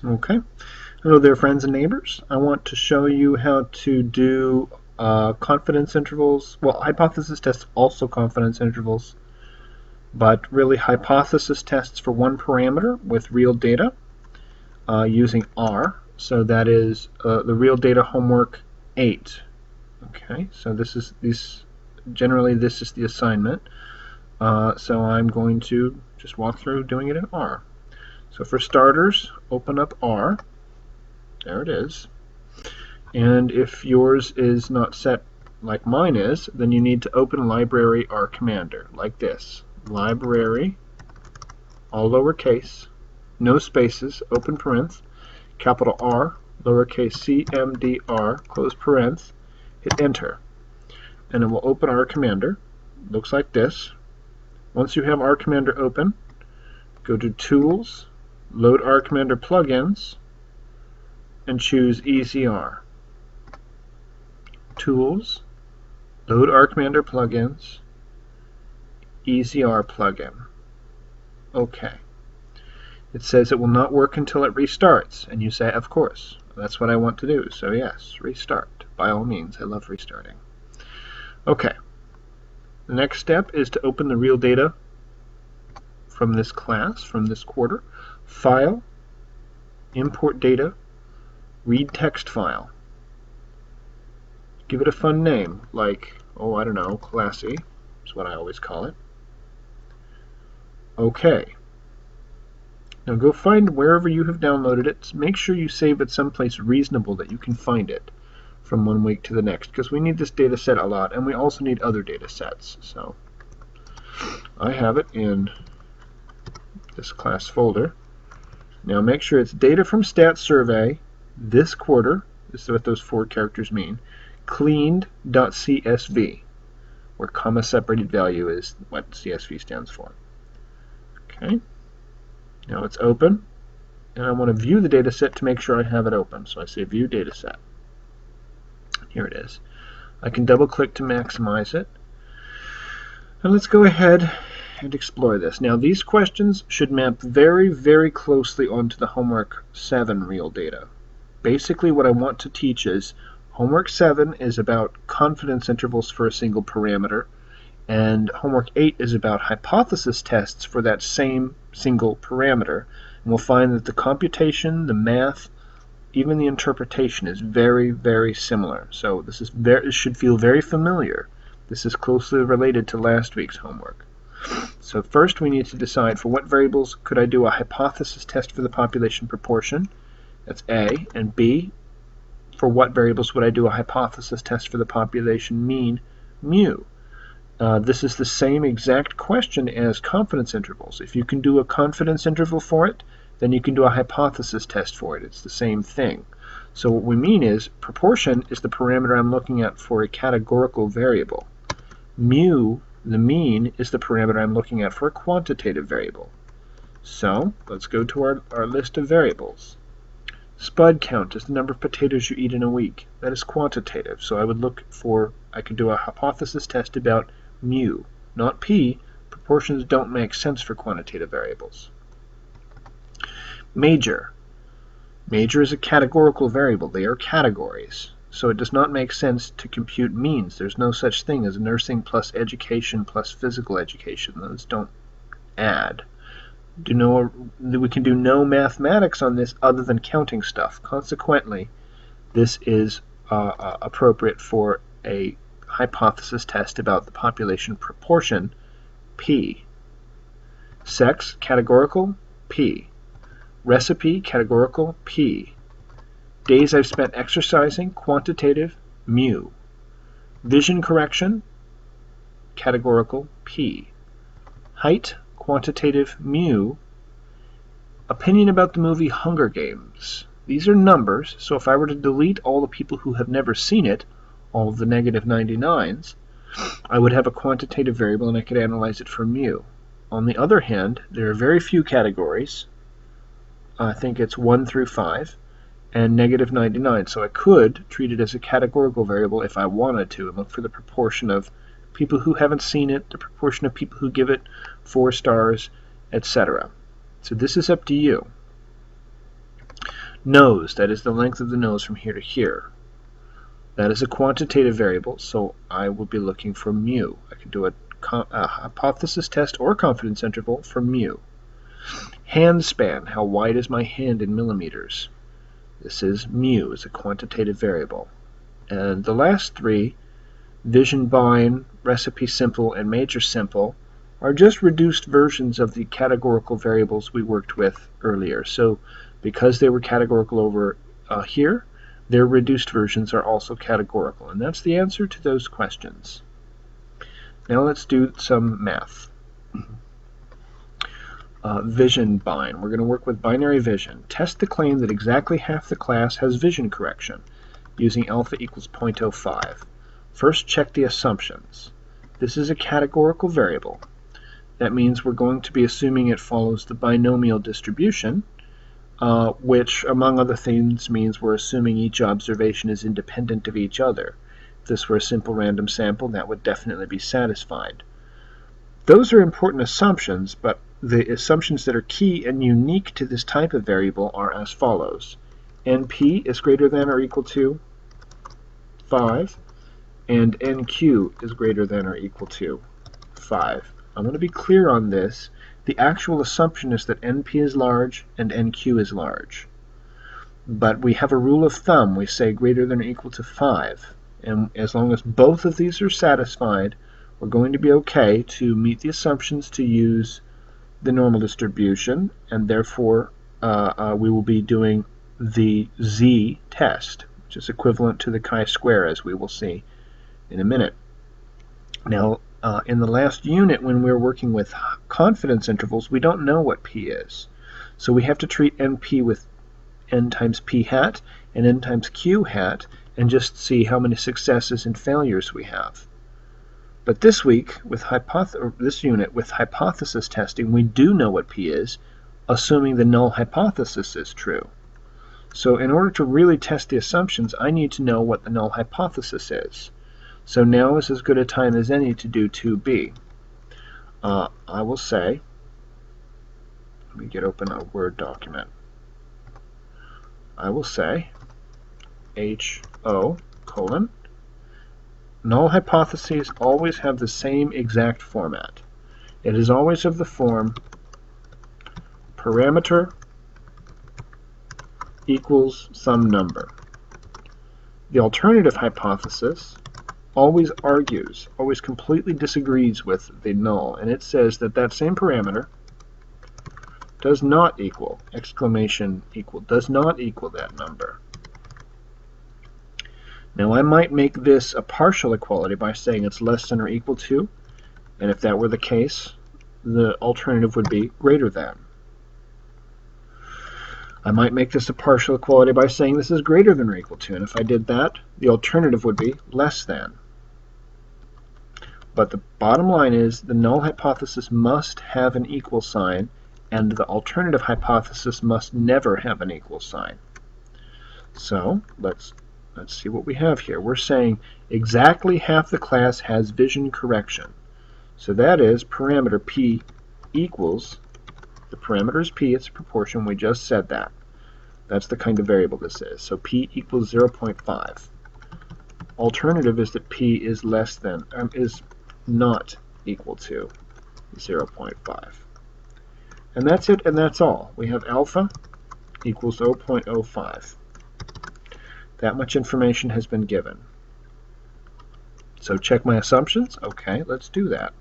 Okay. Hello there, friends and neighbors. I want to show you how to do confidence intervals. Well, hypothesis tests also confidence intervals, but really hypothesis tests for one parameter with real data using R. So that is the Real Data Homework 8. Okay, so generally this is the assignment. So I'm going to just walk through doing it in R. So for starters, open up R. There it is. And if yours is not set like mine is, then you need to open library R Commander like this. Library, all lowercase, no spaces, open parenth, capital R, lowercase cmdr, close parenth, hit enter. And it will open R Commander. Looks like this. Once you have R Commander open, go to Tools, Load R Commander Plugins, and choose EasyR. Tools, Load R Commander Plugins, EasyR plugin. OK. It says it will not work until it restarts, and you say, of course. That's what I want to do, so yes, restart. By all means, I love restarting. OK. The next step is to open the real data from this class, from this quarter. File, Import Data, Read Text File. Give it a fun name, like, oh, I don't know, Classy is what I always call it. OK. Now go find wherever you have downloaded it. Make sure you save it someplace reasonable that you can find it from one week to the next, because we need this data set a lot, and we also need other data sets. So I have it in this class folder. Now make sure it's data from stat survey this quarter. This is what those 4 characters mean. Cleaned.csv, where comma separated value is what CSV stands for. Okay. Now it's open, and I want to view the data set to make sure I have it open. So I say View Data Set. Here it is. I can double click to maximize it. And let's go ahead and explore this. Now these questions should map very, very closely onto the Homework 7 real data. Basically what I want to teach is Homework 7 is about confidence intervals for a single parameter, and Homework 8 is about hypothesis tests for that same single parameter. And we'll find that the computation, the math, even the interpretation is very, very similar. So this should feel very familiar. This is closely related to last week's homework. So first we need to decide for what variables could I do a hypothesis test for the population proportion. That's A. And B, for what variables would I do a hypothesis test for the population mean, mu. This is the same exact question as confidence intervals. If you can do a confidence interval for it, then you can do a hypothesis test for it. It's the same thing. So what we mean is proportion is the parameter I'm looking at for a categorical variable. Mu, the mean, is the parameter I'm looking at for a quantitative variable. So let's go to our list of variables. Spud count is the number of potatoes you eat in a week. That is quantitative. So I could do a hypothesis test about mu, not p. Proportions don't make sense for quantitative variables. Major. Major is a categorical variable. They are categories. So it does not make sense to compute means. There's no such thing as nursing plus education plus physical education. Those don't add. We can do no mathematics on this other than counting stuff. Consequently, this is appropriate for a hypothesis test about the population proportion, P. Sex, categorical, P. Recipe, categorical, P. Days I've spent exercising, quantitative, mu. Vision correction, categorical, P. Height, quantitative, mu. Opinion about the movie Hunger Games. These are numbers, so if I were to delete all the people who have never seen it, all of the negative 99s, I would have a quantitative variable and I could analyze it for mu. On the other hand, there are very few categories. I think it's 1 through 5, and negative 99. So I could treat it as a categorical variable if I wanted to, and look for the proportion of people who haven't seen it, the proportion of people who give it 4 stars, etc. So this is up to you. Nose, that is the length of the nose from here to here. That is a quantitative variable, so I will be looking for mu. I can do a hypothesis test or confidence interval for mu. Hand span, how wide is my hand in millimeters? This is mu, is a quantitative variable. And the last three, vision bind, recipe simple, and major simple, are just reduced versions of the categorical variables we worked with earlier. So because they were categorical over here, their reduced versions are also categorical. And that's the answer to those questions. Now let's do some math. Vision bind. We're going to work with binary vision. Test the claim that exactly half the class has vision correction using alpha equals 0.05. First, check the assumptions. This is a categorical variable. That means we're going to be assuming it follows the binomial distribution, which, among other things, means we're assuming each observation is independent of each other. If this were a simple random sample, that would definitely be satisfied. Those are important assumptions, but the assumptions that are key and unique to this type of variable are as follows. NP is greater than or equal to 5, and NQ is greater than or equal to 5. I want to be clear on this. The actual assumption is that NP is large and NQ is large. But we have a rule of thumb. We say greater than or equal to 5. And as long as both of these are satisfied, we're going to be okay to meet the assumptions to use the normal distribution, and therefore we will be doing the z test, which is equivalent to the chi-square, as we will see in a minute. Now, in the last unit, when we were working with confidence intervals, we don't know what p is. So we have to treat NP with n times p hat and n times q hat and just see how many successes and failures we have. But this week, with this unit, with hypothesis testing, we do know what p is, assuming the null hypothesis is true. So in order to really test the assumptions, I need to know what the null hypothesis is. So now is as good a time as any to do 2b. I will say, let me get open a Word document. I will say HO colon. Null hypotheses always have the same exact format. It is always of the form parameter equals some number. The alternative hypothesis always argues, always completely disagrees with the null, and it says that that same parameter does not equal, exclamation equal, does not equal that number. Now I might make this a partial equality by saying it's less than or equal to, and if that were the case, the alternative would be greater than. I might make this a partial equality by saying this is greater than or equal to, and if I did that, the alternative would be less than. But the bottom line is the null hypothesis must have an equal sign, and the alternative hypothesis must never have an equal sign. So let's see what we have here. We're saying exactly half the class has vision correction. So that is parameter p equals, the parameter is p, it's a proportion, we just said that. That's the kind of variable this is. So p equals 0.5. Alternative is that p is less than, is not equal to 0.5. And that's it, and that's all. We have alpha equals 0.05. That much information has been given. So check my assumptions. Okay, let's do that.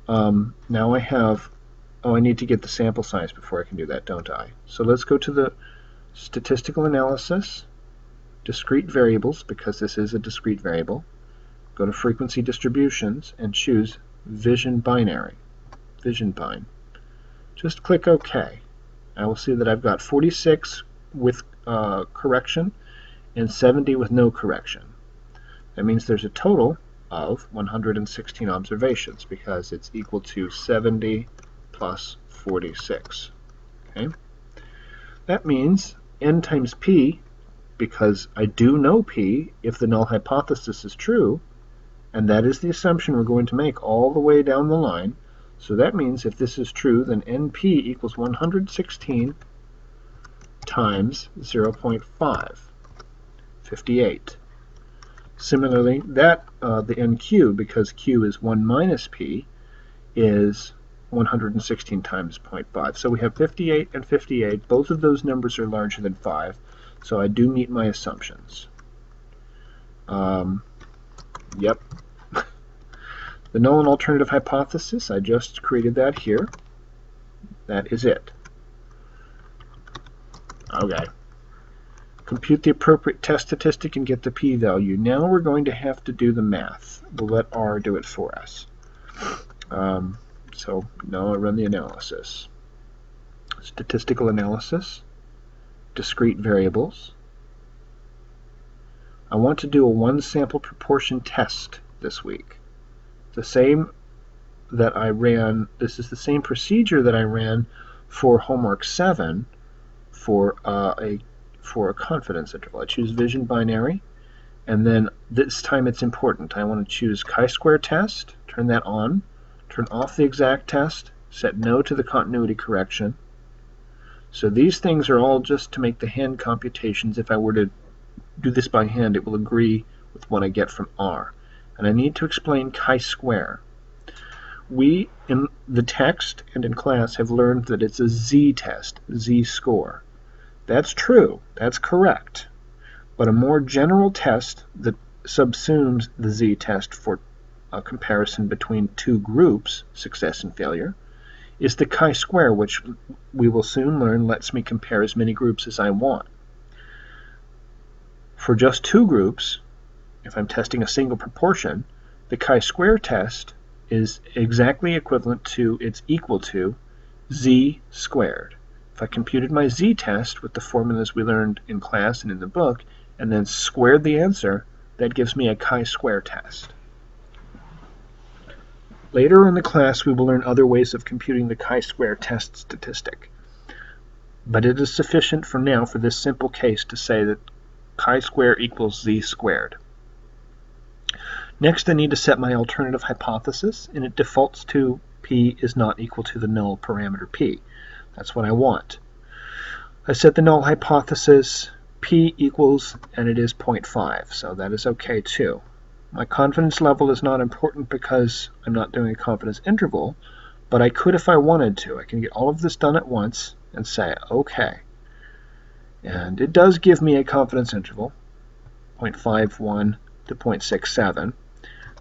Now I have, I need to get the sample size before I can do that, don't I? So let's go to the statistical analysis, discrete variables, because this is a discrete variable. Go to frequency distributions and choose vision binary, vision bind. Just click OK. I will see that I've got 46 with correction and 70 with no correction. That means there's a total of 116 observations because it's equal to 70 plus 46. Okay? That means n times p, because I do know p if the null hypothesis is true, and that is the assumption we're going to make all the way down the line. So that means if this is true, then NP equals 116 times 0.5, 58. Similarly, that the NQ, because Q is 1 minus P, is 116 times 0.5. So we have 58 and 58. Both of those numbers are larger than 5, so I do meet my assumptions. Yep. The null and alternative hypothesis, I just created that here. That is it. Okay. Compute the appropriate test statistic and get the p-value. Now we're going to have to do the math. We'll let R do it for us. So now I run the analysis. Statistical analysis, discrete variables. I want to do a one sample proportion test this week. The same that I ran, this is the same procedure that I ran for homework 7 for a confidence interval. I choose vision binary, and then this time it's important. I want to choose chi-square test, turn that on, turn off the exact test, set no to the continuity correction. So these things are all just to make the hand computations. If I were to do this by hand, it will agree with what I get from R. And I need to explain chi-square. We, in the text and in class, have learned that it's a z-test, z-score. That's true, that's correct. But a more general test that subsumes the z-test for a comparison between two groups, success and failure, is the chi-square, which we will soon learn lets me compare as many groups as I want. For just two groups, if I'm testing a single proportion, the chi-square test is exactly equivalent to, it's equal to, z squared. If I computed my z-test with the formulas we learned in class and in the book, and then squared the answer, that gives me a chi-square test. Later in the class, we will learn other ways of computing the chi-square test statistic. But it is sufficient for now, for this simple case, to say that chi-square equals z squared. Next, I need to set my alternative hypothesis, and it defaults to p is not equal to the null parameter p. That's what I want. I set the null hypothesis p equals, and it is 0.5, so that is okay too. My confidence level is not important because I'm not doing a confidence interval, but I could if I wanted to. I can get all of this done at once and say, okay. And it does give me a confidence interval, 0.51 to 0.67.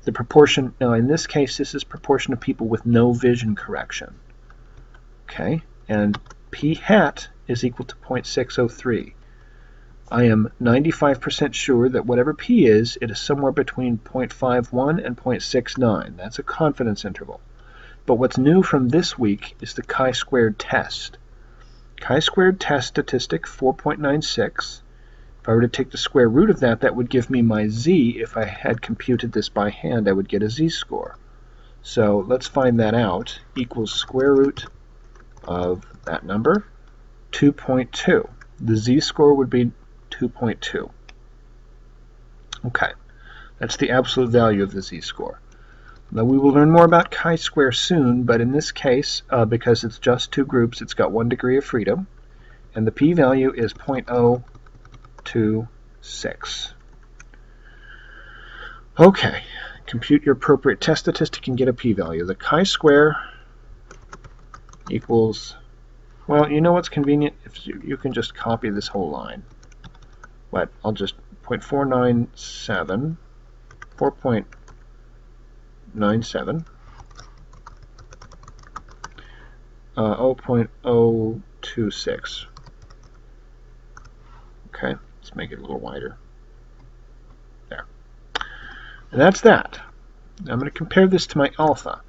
The proportion, now in this case, this is proportion of people with no vision correction. Okay, and p hat is equal to 0.603. I am 95% sure that whatever p is, it is somewhere between 0.51 and 0.69. That's a confidence interval. But what's new from this week is the chi-squared test. Chi-squared test statistic 4.96. If I were to take the square root of that, that would give me my z. If I had computed this by hand, I would get a z-score. So let's find that out. Equals square root of that number, 2.2. The z-score would be 2.2. Okay, that's the absolute value of the z-score. Now we will learn more about chi-square soon, but in this case, because it's just two groups, it's got 1 degree of freedom, and the p-value is 0.026. Okay, compute your appropriate test statistic and get a p-value. The chi-square equals, well, you know what's convenient? If you can just copy this whole line. But I'll just 0.497, 4.97, 0.026. Okay, let's make it a little wider. There. And that's that. Now I'm going to compare this to my alpha.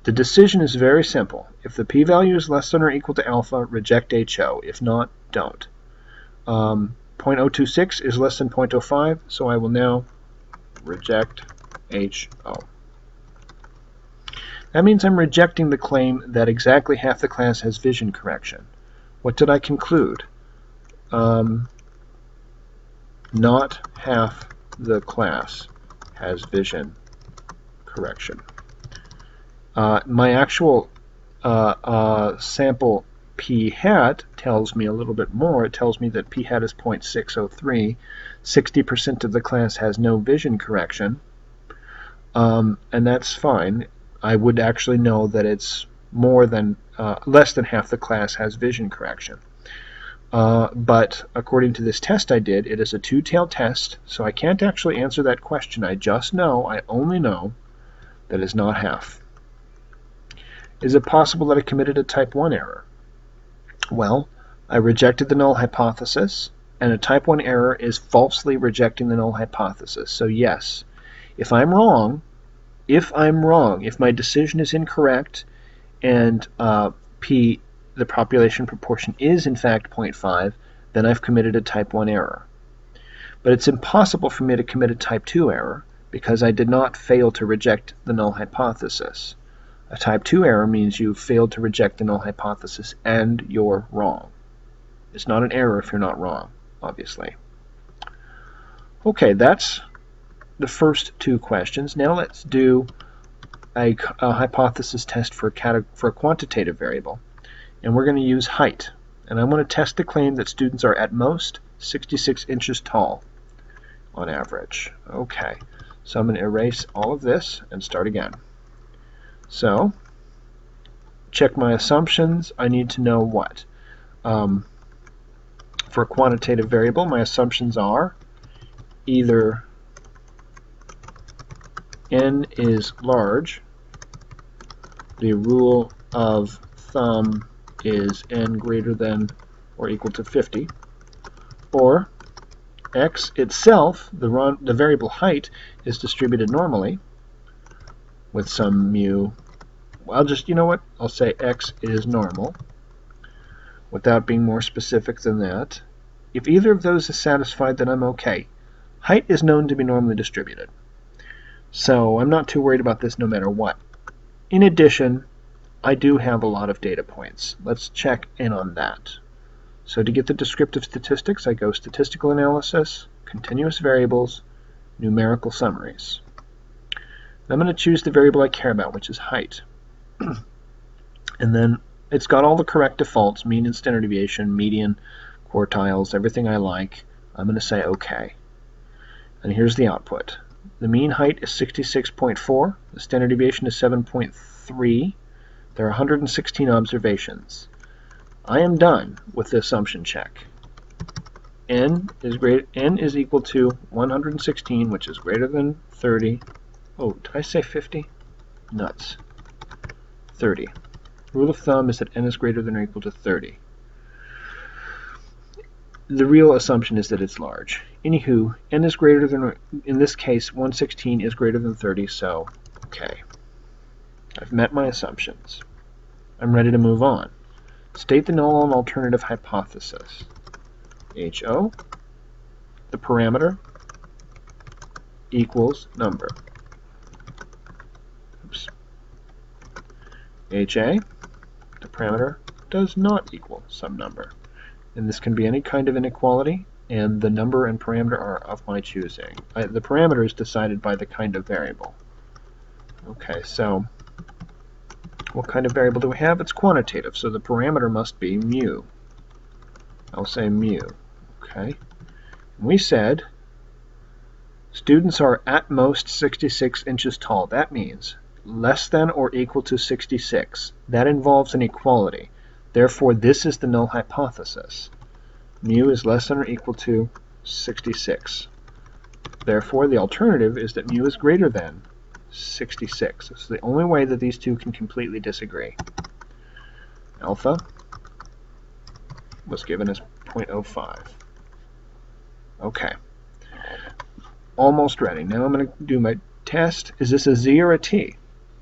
The decision is very simple. If the p-value is less than or equal to alpha, reject HO. If not, don't. 0.026 is less than 0.05, so I will now reject HO. That means I'm rejecting the claim that exactly half the class has vision correction. What did I conclude? Not half the class has vision correction. My actual sample p hat tells me a little bit more. It tells me that p hat is 0.603. 60% of the class has no vision correction, and that's fine. I would actually know that it's more than less than half the class has vision correction. But according to this test I did, it is a two-tailed test, so I can't actually answer that question. I only know that is not half. Is it possible that I committed a type 1 error? Well, I rejected the null hypothesis, and a type 1 error is falsely rejecting the null hypothesis. So yes, if I'm wrong, if my decision is incorrect, and p, the population proportion, is in fact 0.5, then I've committed a type 1 error. But it's impossible for me to commit a type 2 error because I did not fail to reject the null hypothesis. A type 2 error means you failed to reject the null hypothesis and you're wrong. It's not an error if you're not wrong, obviously. Okay, that's the first two questions. Now let's do a hypothesis test for a quantitative variable. And we're going to use height. And I'm going to test the claim that students are at most 66 inches tall on average. Okay, so I'm going to erase all of this and start again. So, check my assumptions. I need to know what? For a quantitative variable, my assumptions are either n is large, the rule of thumb is n greater than or equal to 50, or x itself, the variable height, is distributed normally with some mu. I'll just, you know what, I'll say x is normal without being more specific than that. If either of those is satisfied, then I'm okay. Height is known to be normally distributed, so I'm not too worried about this no matter what. In addition, I do have a lot of data points. Let's check in on that. So to get the descriptive statistics, I go statistical analysis, continuous variables, numerical summaries. I'm going to choose the variable I care about, which is height. And then it's got all the correct defaults, mean and standard deviation, median, quartiles, everything I like. I'm going to say OK. And here's the output. The mean height is 66.4. The standard deviation is 7.3. There are 116 observations. I am done with the assumption check. N is equal to 116, which is greater than 30. Oh, did I say 50? Nuts. 30. Rule of thumb is that n is greater than or equal to 30. The real assumption is that it's large. Anywho, n is greater than, in this case, 116 is greater than 30, so okay. I've met my assumptions. I'm ready to move on. State the null and alternative hypothesis. HO, the parameter, equals number. Oops. HA, the parameter, does not equal some number. And this can be any kind of inequality, and the number and parameter are of my choosing. The parameter is decided by the kind of variable. Okay, so what kind of variable do we have? It's quantitative, so the parameter must be mu. I'll say mu. Okay. We said students are at most 66 inches tall. That means less than or equal to 66. That involves an equality. Therefore, this is the null hypothesis. Mu is less than or equal to 66. Therefore, the alternative is that mu is greater than 66. It's the only way that these two can completely disagree. Alpha was given as 0.05. Okay. Almost ready. Now I'm going to do my test. Is this a Z or a T?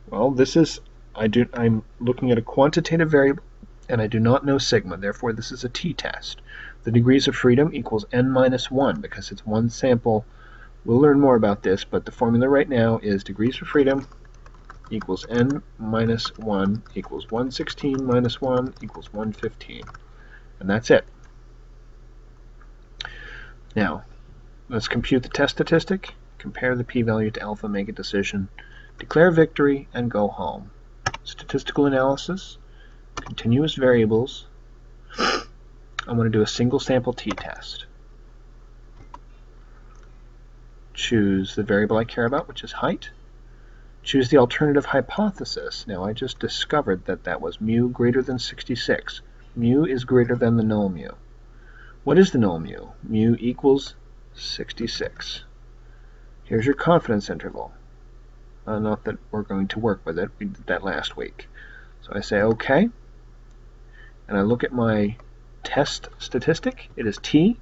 Well, this is, I'm looking at a quantitative variable, and I do not know sigma. Therefore, this is a t-test. The degrees of freedom equals n minus 1 because it's one sample. We'll learn more about this, but the formula right now is degrees of freedom equals n minus 1 equals 116 minus 1 equals 115. And that's it. Now, let's compute the test statistic, compare the p-value to alpha, make a decision, declare victory, and go home. Statistical analysis, continuous variables, I want to do a single sample t-test. Choose the variable I care about, which is height. Choose the alternative hypothesis. Now I just discovered that that was mu greater than 66. Mu is greater than the null mu. What is the null mu? Mu equals 66. Here's your confidence interval. Not that we're going to work with it. We did that last week. So I say OK. And I look at my test statistic. It is T,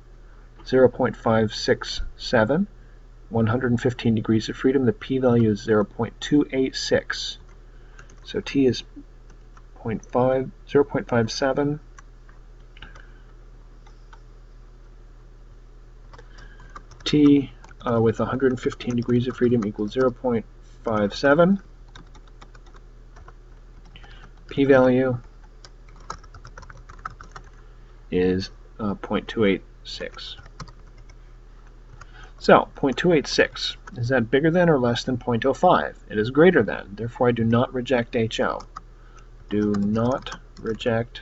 0.567. 115 degrees of freedom. The p-value is 0.286. So T is 0.57. T with 115 degrees of freedom equals 0.57. P-value is 0.286. So, 0.286, is that bigger than or less than 0.05? It is greater than, therefore I do not reject HO. Do not reject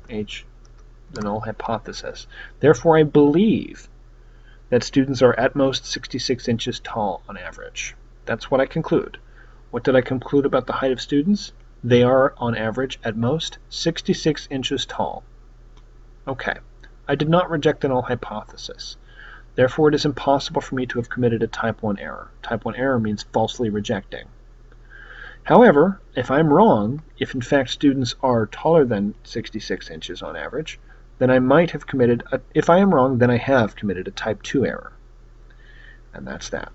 the null hypothesis. Therefore I believe that students are at most 66 inches tall on average. That's what I conclude. What did I conclude about the height of students? They are, on average, at most 66 inches tall. Okay, I did not reject the null hypothesis. Therefore, it is impossible for me to have committed a type 1 error. Type 1 error means falsely rejecting. However, if I'm wrong, if in fact students are taller than 66 inches on average, then I might have committed, if I am wrong, then I have committed a type 2 error. And that's that.